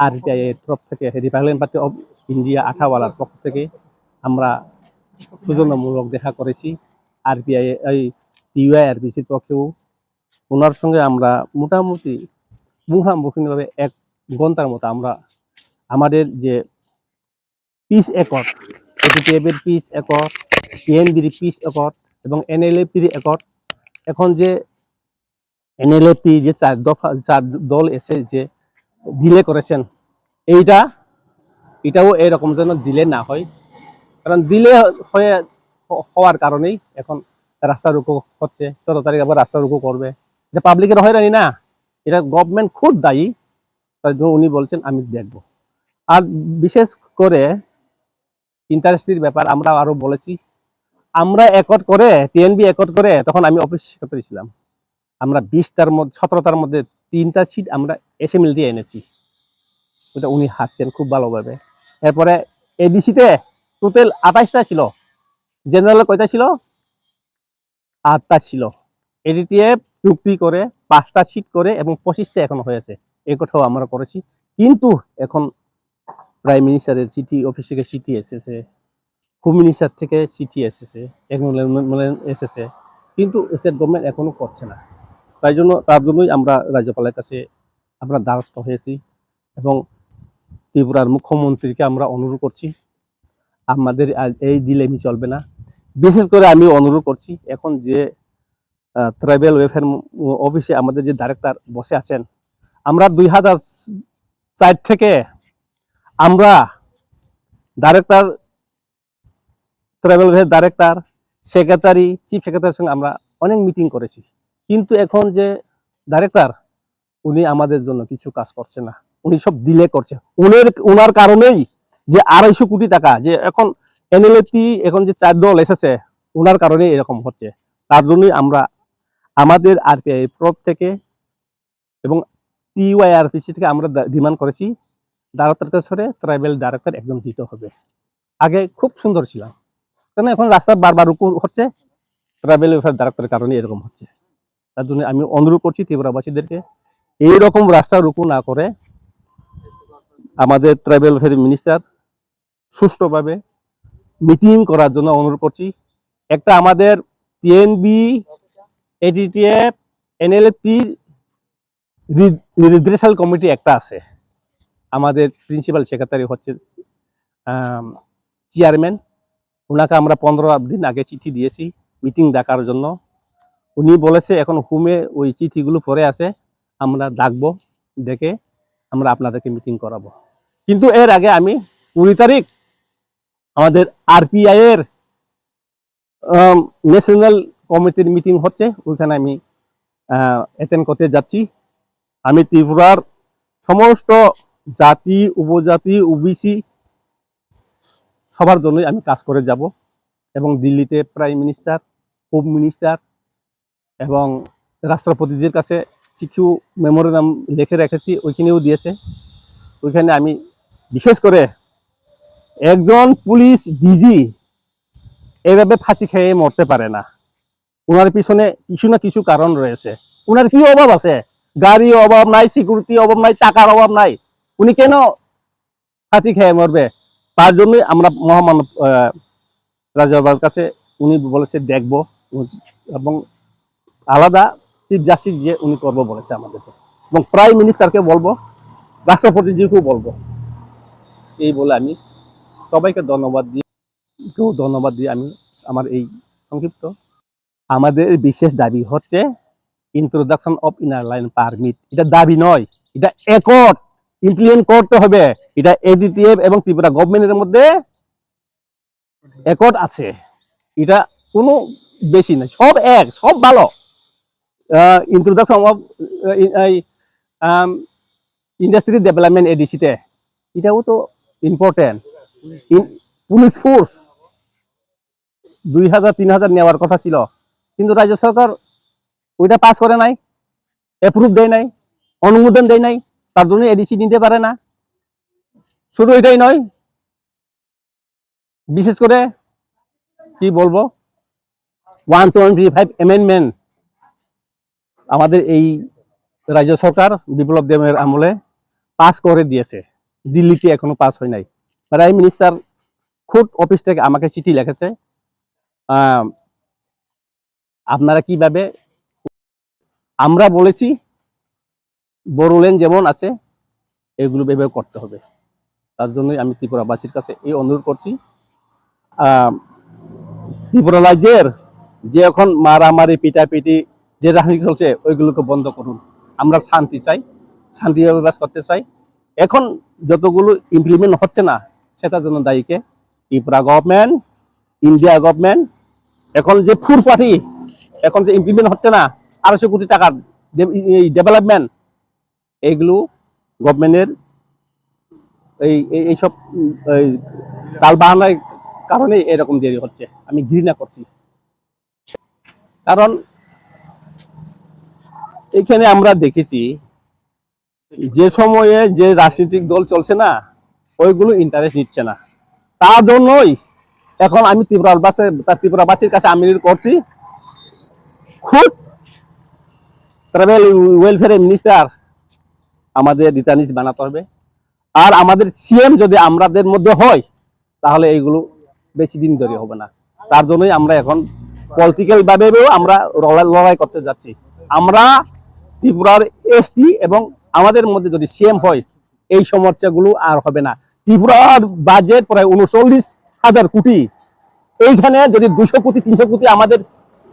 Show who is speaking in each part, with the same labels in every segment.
Speaker 1: আরপিআই এর তরফ থেকে রিপাবলিকান পার্টি অফ ইন্ডিয়া আঠাওয়ালার পক্ষ থেকে আমরা সৌজন্যমূলক দেখা করেছি। আরপিআই এই টিওআইআরপিসির পক্ষেও ওনার সঙ্গে আমরা মোটামুটি মুখামুখিভাবে 1 ঘন্টার মতো আমরা আমাদের যে পিস একর্ড, এটিটিএফের পিস একর্ড, টিএনবির পিস একর্ড এবং এনএলএফটির একর্ড, এখন যে এনএলএফটি যে 4 দল এসে যে ডিলে করেছেন, এটাও এরকম যেন ডিলে না হয়, কারণ ডিলে হওয়ার কারণেই এখন রাস্তা রুকু হচ্ছে। 14 তারিখ আবার রাস্তা রুকু করবে, এটা পাবলিকের হয়রানি না, এটা গভর্নমেন্ট খুব দায়ী। তার জন্য উনি বলছেন আমি দেখব। আর বিশেষ করে ইন্টারেস্টের ব্যাপার আমরা আরো বলেছি, আমরা একট করে টিএনবি একট করে তখন আমি অফিস সেক্রেটারি ছিলাম, আমরা 20টার মধ্যে 17টার মধ্যে 3টা সিট আমরা এসএমএল দিয়ে এনেছি, ওটা উনি হাঁটছেন খুব ভালোভাবে। এরপরে এডিসিতে টোটাল 28টা ছিল, জেনারেল কয়টা ছিল? 8টা ছিল। এডিটিএফ চুক্তি করে 5টা সিট করে এবং 25টা এখন হয়েছে, এই কথাও আমরা করেছি। কিন্তু এখন প্রাইম মিনিস্টারের চিঠি, অফিস থেকে চিঠি এসেছে, হোম মিনিস্টার থেকে চিঠি এসেছে, এসেছে, কিন্তু স্টেট গভর্নমেন্ট এখনো করছে না। তার জন্যই আমরা রাজ্যপালের কাছে আমরা দ্বারস্থ হয়েছি এবং ত্রিপুরার মুখ্যমন্ত্রীকে আমরা অনুরোধ করছি, আমাদের এই ডিলেমি চলবে না। বিশেষ করে আমি অনুরোধ করছি, এখন যে ট্রাইবেল ওয়েলফেয়ার অফিসে আমাদের যে ডাইরেক্টর বসে আছেন, আমরা 2004 থেকে আমরা director, tribal welfare director, secretary, chief সেক্রেটারির সঙ্গে আমরা অনেক মিটিং করেছি, কিন্তু এখন যে ডাইরেক্টর উনি আমাদের জন্য কিছু কাজ করছে না, উনি সব ডিলে করছে। ওনার কারণেই যে 250 কোটি টাকা যে এখন এনএলএফটি এখন যে 4 দল এসেছে, ওনার কারণে এরকম হচ্ছে। তার জন্যই আমরা আমাদের আরপিআই প্রপ থেকে এবং টিওআইআরপিসি থেকে আমরা ডিমান্ড করেছি, ডাইরেক্টর কাছে ট্রাইবেল ডাইরেক্টর একজন দিতে হবে। আগে খুব সুন্দর ছিল, কারণ এখন রাস্তা বারবার রুকু হচ্ছে, ট্রাইবেল ওয়েলফেয়ার ডাইরেক্টরের কারণে এরকম হচ্ছে। তার জন্য আমি অনুরোধ করছি ত্রিপুরাবাসীদেরকে, এইরকম রাস্তা রুকু না করে আমাদের ট্রাইবেল ওয়েলফেয়ার মিনিস্টার সুষ্ঠুভাবে মিটিং করার জন্য অনুরোধ করছি। একটা আমাদের TNB, ATTF, NLFT redressal committee একটা আছে, আমাদের প্রিন্সিপাল সেক্রেটারি হচ্ছে চেয়ারম্যান, ওনাকে আমরা 15 দিন আগে চিঠি দিয়েছি মিটিং ডাকার জন্য। উনি বলেছে এখন হোমে ওই চিঠিগুলো পড়ে আছে, আমরা ডাকবো, ডেকে আমরা আপনাদেরকে মিটিং করাবো। কিন্তু এর আগে আমি 20 তারিখ আমাদের আরপিআই এর ন্যাশনাল কমিটির মিটিং হচ্ছে, ওইখানে আমি অ্যাটেন্ড করতে যাচ্ছি। আমি ত্রিপুরার সমস্ত জাতি, উপজাতি, ওবিসি সবার জন্যই আমি কাজ করে যাব এবং দিল্লিতে প্রাইম মিনিস্টার, হোম মিনিস্টার এবং রাষ্ট্রপতিজির কাছে চিঠিও মেমোরেন্ডাম লিখে রেখেছি, ওইখানেও দিয়েছে। ওইখানে আমি বিশেষ করে একজন পুলিশ ডিজি এইভাবে ফাঁসি খেয়ে মরতে পারে না, ওনার পিছনে কিছু না কিছু কারণ রয়েছে। ওনার কি অভাব আছে? গাড়ির অভাব নাই, সিকিউরিটি অভাব নাই, টাকার অভাব নাই, উনি কেন ফাঁসি খেয়ে মরবে? তার জন্যই আমরা মহামানব রাজ্যপালের কাছে উনি বলেছে দেখব, এবং আলাদা চিফ জাস্টিস যে উনি করবো বলেছে আমাদেরকে, এবং প্রাইম মিনিস্টারকে বলবো, রাষ্ট্রপতিজিকেও বলবো। এই বলে আমি সবাইকে ধন্যবাদ দিয়ে আমি আমার এই সংক্ষিপ্ত, আমাদের বিশেষ দাবি হচ্ছে introduction of inner line permit. এটা দাবি নয়, এটা একট ইমপ্লিমেন্ট করতে হবে। এটা এডিটিএফ এবং ত্রিপুরা গভর্নমেন্টের মধ্যে একট আছে, এটা কোনো বেশি নাই, সব এক, সব ভালো। ইন্ট্রোডাকশন অফ ইন্ডাস্ট্রি ডেভেলপমেন্ট এডিসিতে, এটাও তো ইম্পর্টেন্ট। পুলিশ ফোর্স 2000-3000 নেওয়ার কথা ছিল, কিন্তু রাজ্য সরকার ওইটা পাস করে নাই, অ্যাপ্রুভ দেয় নাই, অনুমোদন দেয় নাই, তার জন্য এডিসি নিতে পারে না। শুধু এটাই নয়, বিশেষ করে কি বলবো, 125 অ্যামেন্ডমেন্ট আমাদের এই রাজ্য সরকার বিপ্লব দেবের আমলে পাস করে দিয়েছে, দিল্লিতে এখনো পাস হয় নাই। প্রাইম মিনিস্টার খুদ অফিস থেকে আমাকে চিঠি লিখেছে, আপনারা কিভাবে, আমরা বলেছি বড়োল্যান্ড যেমন আছে এগুলো ব্যবহার করতে হবে। তার জন্যই আমি ত্রিপুরাবাসীর কাছে এই অনুরোধ করছি, ত্রিপুরা রাজ্যের যে এখন মারামারি পিটাপিটি যে রাজনীতি চলছে ওইগুলোকে বন্ধ করুন। আমরা শান্তি চাই, শান্তিভাবে বাস করতে চাই। এখন যতগুলো ইমপ্লিমেন্ট হচ্ছে না সেটার জন্য দায়ীকে ত্রিপুরা গভর্নমেন্ট, ইন্ডিয়া গভর্নমেন্ট। এখন যে ফুড পার্টি এখন যে ইমপ্লিমেন্ট হচ্ছে না 250 কোটি টাকার ডেভেলপমেন্ট, এইগুলো গভর্নমেন্টের এইসব তাল বাহানার কারণে এরকম দেরি হচ্ছে। আমি ঘৃণা করছি, কারণ এখানে আমরা দেখেছি যে সময়ে যে রাজনৈতিক দল চলছে না ওইগুলো ইন্টারেস্ট নিচ্ছে না। তার জন্যই এখন আমি ত্রিপুরাবাসীর কাছে আমি করছি, খুব ট্রাভেল ওয়েলফেয়ার মিনিস্টার আমাদের রিটার্নিস বানাতে হবে। আর আমাদের সিএম যদি আমাদের মধ্যে হয় তাহলে এইগুলো বেশি দিন ধরে হবে না। তার জন্যই আমরা এখন পলিটিক্যাল ভাবেও আমরা লড়াই করতে যাচ্ছি। আমরা ত্রিপুরার এসটি এবং আমাদের মধ্যে যদি সিএম হয় এই সমস্যাগুলো আর হবে না। ত্রিপুরার বাজেট প্রায় 39,000 কোটি, এইখানে যদি 200 কোটি 300 কোটি আমাদের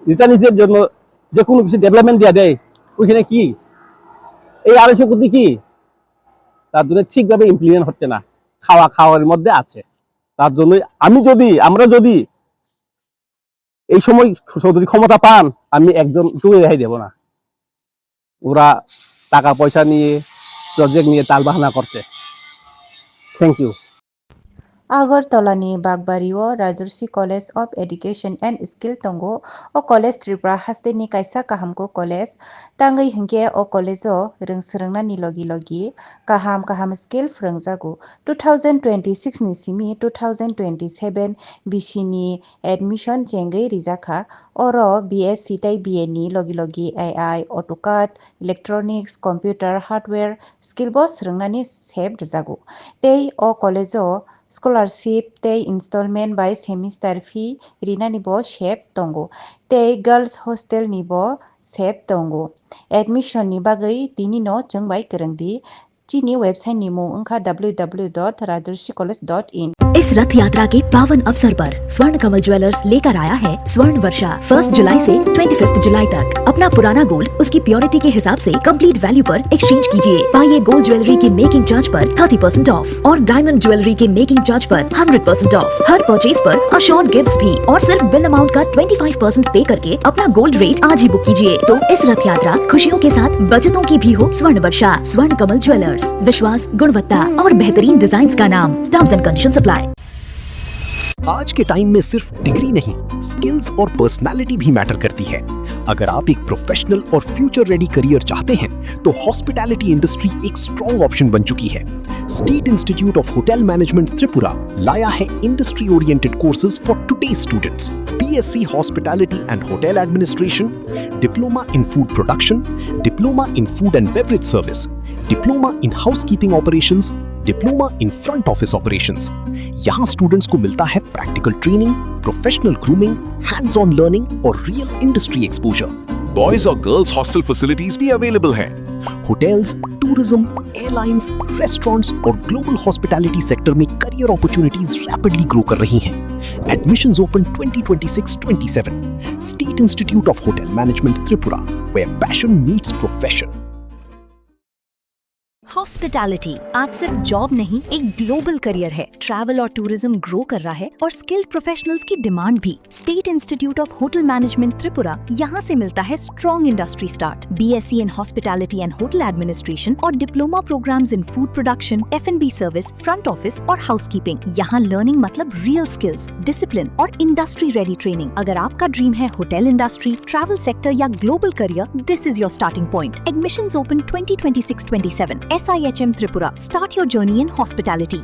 Speaker 1: রিটার্নিসের জন্য যে কোনো কিছু ডেভেলপমেন্ট দেওয়া দেয়, ওইখানে কি এই 250 কোটি কি? তার জন্য ঠিকভাবে ইমপ্লিমেন্ট হচ্ছে না, খাওয়ার মধ্যে আছে। তার জন্য আমরা যদি এই সময় যদি ক্ষমতা পান, আমি একজন টুয়ে রেহাই দেব না। ওরা টাকা পয়সা নিয়ে প্রজেক্ট নিয়ে তালবাহানা করছে। Thank you.
Speaker 2: Agartala-ni Bagbariwo Rajarsi College of Education and Skill Tongo o College Tripura haste ni kaisa kahamko college tangai hingke o college o rungsrungna ni logi kaham skill frungjago 2026 ni simi 2027 bishini admission chengai rijaka oro BSc tai BA ni logi AI AutoCAD electronics computer hardware skill bo srungna ni sep rijago tei o college o scholarship tei installment by semester fee rina ni bo sep tongo tei girls hostel ni bo sep tongo admission ni bagai tini no chungbai kerengdi chini website ni mung ungkha www.rajarsicollege.in।
Speaker 3: इस रथ यात्रा के पावन अवसर पर स्वर्ण कमल jewellers लेकर आया है स्वर्ण वर्षा 1 जुलाई से 25 जुलाई तक। अपना पुराना गोल्ड उसकी प्योरिटी के हिसाब से कंप्लीट वैल्यू पर एक्सचेंज कीजिए। पाइए गोल्ड ज्वेलरी के मेकिंग चार्ज पर 30% ऑफ और डायमंड ज्वेलरी के मेकिंग चार्ज पर 100% ऑफ। हर परचेज पर अशोर्ड गिफ्ट्स भी और सिर्फ बिल अमाउंट का 25% पे करके अपना गोल्ड रेट आज ही बुक कीजिए। तो इस रथ यात्रा खुशियों के साथ बचतों की भी हो। स्वर्ण वर्षा स्वर्ण कमल ज्वेलर्स, विश्वास, गुणवत्ता और बेहतरीन डिजाइन का नाम। Terms and condition apply.
Speaker 4: आज के टाइम में सिर्फ डिग्री नहीं, स्किल्स और पर्सनालिटी भी मैटर करती है। अगर आप एक प्रोफेशनल और फ्यूचर रेडी करियर चाहते हैं तो हॉस्पिटैलिटी इंडस्ट्री एक स्ट्रॉन्ग ऑप्शन बन चुकी है। State institute of hotel management Tripura लाया है industry oriented courses for today's students. BSc hospitality and hotel administration, diploma in food production, diploma in food and beverage service, diploma in housekeeping operations, diploma in front office operations. यहाँ students को मिलता है practical training, professional grooming, hands on learning और real industry exposure.
Speaker 5: Boys और girls hostel facilities भी available हैं।
Speaker 4: Hotels, tourism, airlines, restaurants और global hospitality sector में करियर अपॉर्चुनिटीज रैपिडली ग्रो कर रही हैं। Admissions open 2026-27। State institute of hotel management Tripura, where passion meets profession।
Speaker 3: Hospitality आज सिर्फ जॉब नहीं एक ग्लोबल करियर है। ट्रैवल और टूरिज्म ग्रो कर रहा है और स्किल्ड प्रोफेशनल्स की डिमांड भी। State institute of hotel management Tripura यहाँ से मिलता है strong industry start. BSc in hospitality and hotel administration और diploma programs in food production, F&B service, front office और हाउसकीपिंग। यहाँ लर्निंग मतलब रियल स्किल्स, डिसिप्लिन और इंडस्ट्री रेडी ट्रेनिंग। अगर आपका ड्रीम है होटल इंडस्ट्री, ट्रैवल सेक्टर या global career, this is your starting point. Admissions open 2026-27। SIHM Tripura. Start your journey in hospitality.